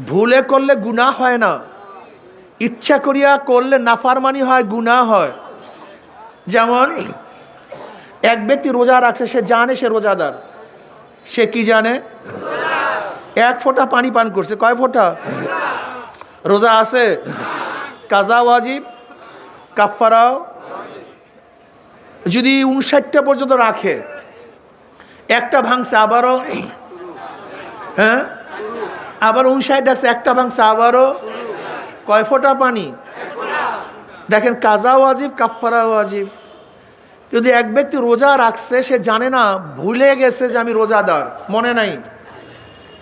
ভুলে করলে গুনাহ হয় না, ইচ্ছা করিয়া করলে নাফরমানি হয়, গুনাহ হয়। যেমন এক ব্যক্তি রোজা রাখছে, সে জানে সে রোজাদার, সে কি জানে? এক ফোঁটা পানি পান করছে। কয় ফোঁটা? রোজা আছে, কাজা ওয়াজিব, কাফারাও। যদি 59টা পর্যন্ত রাখে, একটা ভাঙছে, আবারও হ্যাঁ আবার 59 আছে, একটা ভাঙছে, আবারও কয় ফোঁটা পানি? দেখেন, কাজা ওয়াজিব, কাফারা ওয়াজিব। যদি এক ব্যক্তি রোজা রাখছে, সে জানে না, ভুলে গেছে যে আমি রোজাদার, মনে নাই,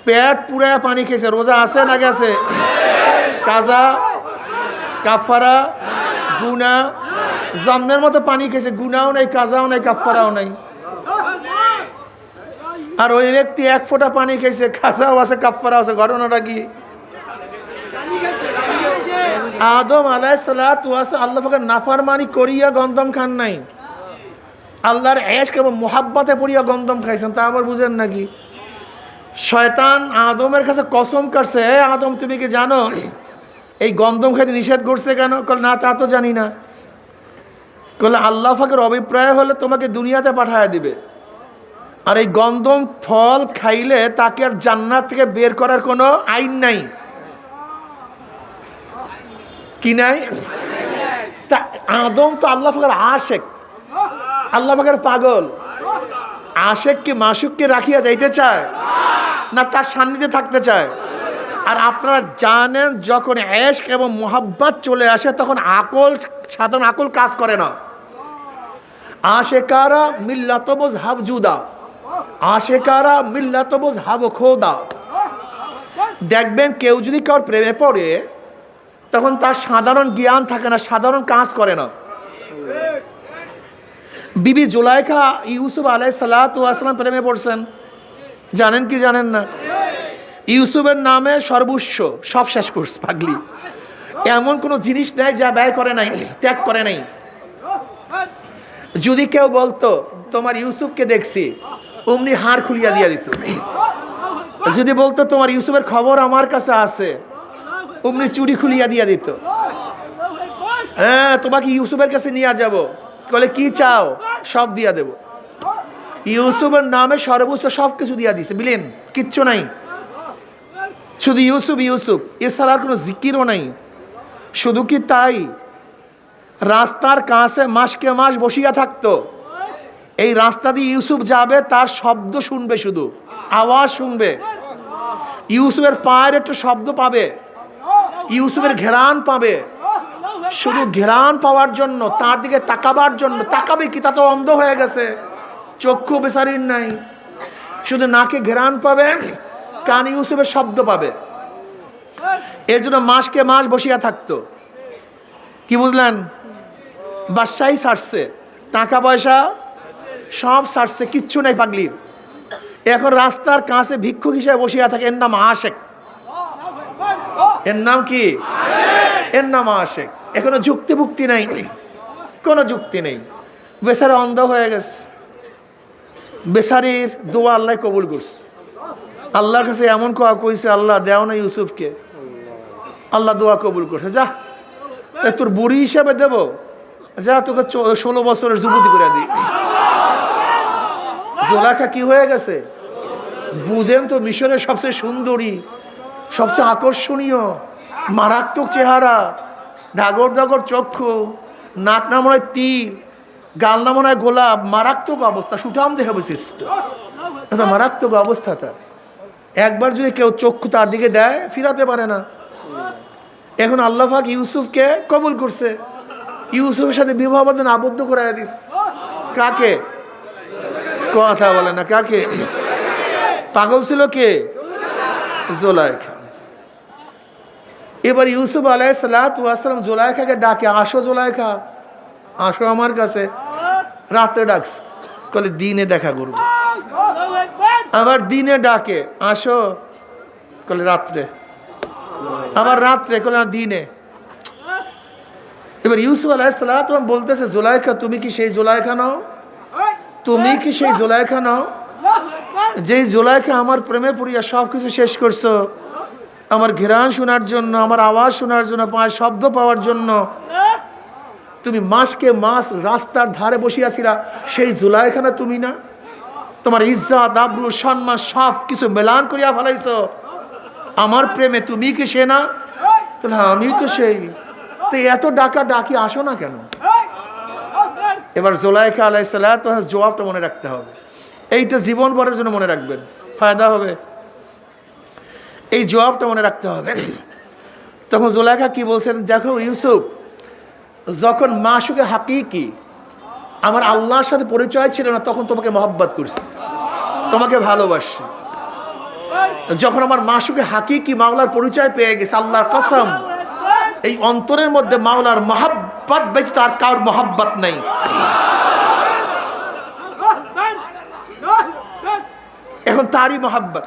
পেট পুরায় পানি খেয়েছে, রোজা আছে না গেছে? কাজা, কাফারা, গুনা, জন্মের মতো পানি খেয়েছে, গুনাও নাই, কাজাও নাই, কাফারাও নাই। আর ওই ব্যক্তি এক ফোঁটা পানি খেয়েছে, কাজাও আছে, কাফারাও আছে। ঘটনাটা কি? আদম আলাইহিস সালাতু ওয়াস সালাম আল্লাহ পাকের নাফরমানি করিয়া গন্ধম খান নাই, আল্লাহর ইশক এবং মুহাব্বতে পড়িয়া গন্ধম খাইছেন। তা আবার বুঝেন নাকি? শয়তান আদমের কাছে কসম কাটছে, হে আদম, তুমি কি জানো এই গন্ধম খাইতে নিষেধ করছে কেন? কল না, তা তো জানি না। কলে আল্লাহ পাকের অভিপ্রায় হলে তোমাকে দুনিয়াতে পাঠায় দিবে, আর এই গন্ধম ফল খাইলে তাকে আর জান্নাত থেকে বের করার কোনো আইন নাই। কি নাই? তা আদম তো আল্লাহ পাকের আশেক, আল্লাহ পাকের পাগল। আশেক কি মাসুককে রাখিয়া যাইতে চায় না তার সান্নিধ্যে থাকতে চায়? আর আপনারা জানেন, যখন ইশক এবং মুহাব্বত চলে আসে, তখন আকল, সাধারণ আকল কাজ করে না। আশেকারা মিল্লাতবুজ হাবজুদা, আশেকারা মিল্লাতবুজ হাব খোদা। দেখবেন, কেউ যদি কারোর প্রেমে পড়ে, তখন তার সাধারণ জ্ঞান থাকে না, সাধারণ কাজ করে না। বিবি জুলাইখা ইউসুফ আলাইহিস সালাতু ওয়াস সালাম প্রেমে পড়ছেন, জানেন কি জানেন না? ইউসুফের নামে সর্বস্ব সব শেষ করছে পাগলি। এমন কোনো জিনিস নাই যা ব্যয় করে নাই, ত্যাগ করে নাই। যদি কেউ বলতো তোমার ইউসুফকে দেখছি, অমনি হাড় খুলিয়া দিয়া দিত। যদি বলতো তোমার ইউসুফের খবর আমার কাছে আছে, অমনি চুরি খুলিয়া দিয়া দিত। হ্যাঁ, তোমাকে ইউসুফের কাছে নিয়ে যাব, বলে কি চাও, সব দিয়া দেব। ইউসুফের নামে সর্বোচ্চ সব কিছু দিয়া দিছে, বিলেন কিচ্ছু নাই, শুধু ইউসুফ ইউসুফ, এছাড়া আর কোনো জিকিরও নাই। শুধু কি তাই, রাস্তার কাছে মাসকে মাস বসিয়া থাকতো। এই রাস্তা দিয়ে ইউসুফ যাবে, তার শব্দ শুনবে, শুধু আওয়াজ শুনবে। ইউসুফের পায়ের একটা শব্দ পাবে, ইউসুফের ঘেরান পাবে। শুধু ঘেরান পাওয়ার জন্য, তার দিকে তাকাবার জন্য, তাকাবে কি, তা তো অন্ধ হয়ে গেছে, চক্ষু বেচারির নাই। শুধু নাকে ঘেরান পাবে, কানে ইউসুফের শব্দ পাবে। এর জন্য মাসকে মাস বসিয়া থাকতো। কি বুঝলেন? বাদশাহী ছাড়ছে, টাকা পয়সা সব ছাড়ছে, কিচ্ছু নাই পাগলির। এখন রাস্তার কাছে ভিক্ষুক হিসেবে বসিয়া থাকে। এর নাম আশেক। এর নাম কি? এর নাম আশেক। এখনো যুক্তি মুক্তি নাই, কোনো যুক্তি নেই। বেচারা অন্ধ হয়ে গেছে। বেচারির দোয়া আল্লাহ কবুল করছে। আল্লাহর কাছে এমন কইছে, আল্লাহ দেও না ইউসুফকে। আল্লাহ দোয়া কবুল করছে। যা, তাই তোর বুড়ি হিসাবে দেব, যা তোকে 16 বছরের যুবতী করে দিই। জোলাইখা কি হয়ে গেছে বুঝেন তো? মিশরের সবচেয়ে সুন্দরী, সবচেয়ে আকর্ষণীয়, মারাত্মক চেহারা, ডাগর ডাগর চক্ষু, নাক না মনে হয় তীর, গাল না মনে হয় গোলাপ, মারাত্মক অবস্থা, সুঠাম দেখে বিশিষ্ট, এটা মারাত্মক অবস্থা তার। একবার যদি কেউ চক্ষু তার দিকে দেয়, ফিরাতে পারে না। এখন আল্লাহ পাক ইউসুফকে কবুল করছে, ইউসুফের সাথে বিবাহ বন্ধনে আবদ্ধ করে দিস। কাকে? কথা বলে না, কাকে? পাগল ছিল কে? জুলাইখা। এবার ইউসুফ আলাইহিস সালাতু ওয়াস সালাম জুলাইখাকে ডাকে, আসো জুলাইখা, আসো আমার কাছে। রাতে ডাকছে, বলে দিনে দেখা করবো। আবার দিনে ডাকে, আসো, বলে রাত্রে। আবার রাত্রে, বলে না দিনে। এবার ইউসুফ আলাইহিস সালাতু ওয়াস সালাম বলতেছে, জুলাইখা, তুমি কি সেই জুলাইখা নাও? তুমি কি সেই জুলাইখা নাও যেই জুলাইখা আমার প্রেমে পড়িয়া সব কিছু শেষ করছো? আমার ঘেরান শোনার জন্য, আমার আওয়াজ শোনার জন্য, পায়ের শব্দ পাওয়ার জন্য তুমি মাসকে মাস রাস্তার ধারে বসিয়াছিলা। সেই জুলাইখানা তুমি না? তোমার ইজ্জত, আবরু, সম্মান সব কিছু মেলান করিয়া ফেলাইছ আমার প্রেমে। তুমি কি সে না? তাহলে আমি তো সেই। তো এত ডাকা ডাকি আসো না কেন? এবার জুলাইখা আলাইহিস সালাম জবাবটা মনে রাখতে হবে। এইটা জীবন ভরের জন্য মনে রাখবেন, ফায়দা হবে। এই জবাবটা মনে রাখতে হবে। তখন জুলাইখা কি বলছেন? দেখো ইউসুফ, যখন মাশুকে হাকিকি আমার আল্লাহর সাথে পরিচয় ছিল না, তখন তোমাকে মহব্বত করছি, তোমাকে ভালোবাসি। যখন আমার মাশুকে হাকিকি মাওলার পরিচয় পেয়ে গেছে, আল্লাহর কসম এই অন্তরের মধ্যে মাওলার মহব্বত ব্যতীত আর কারোর মহব্বত নাই। এখন তারই মহব্বত।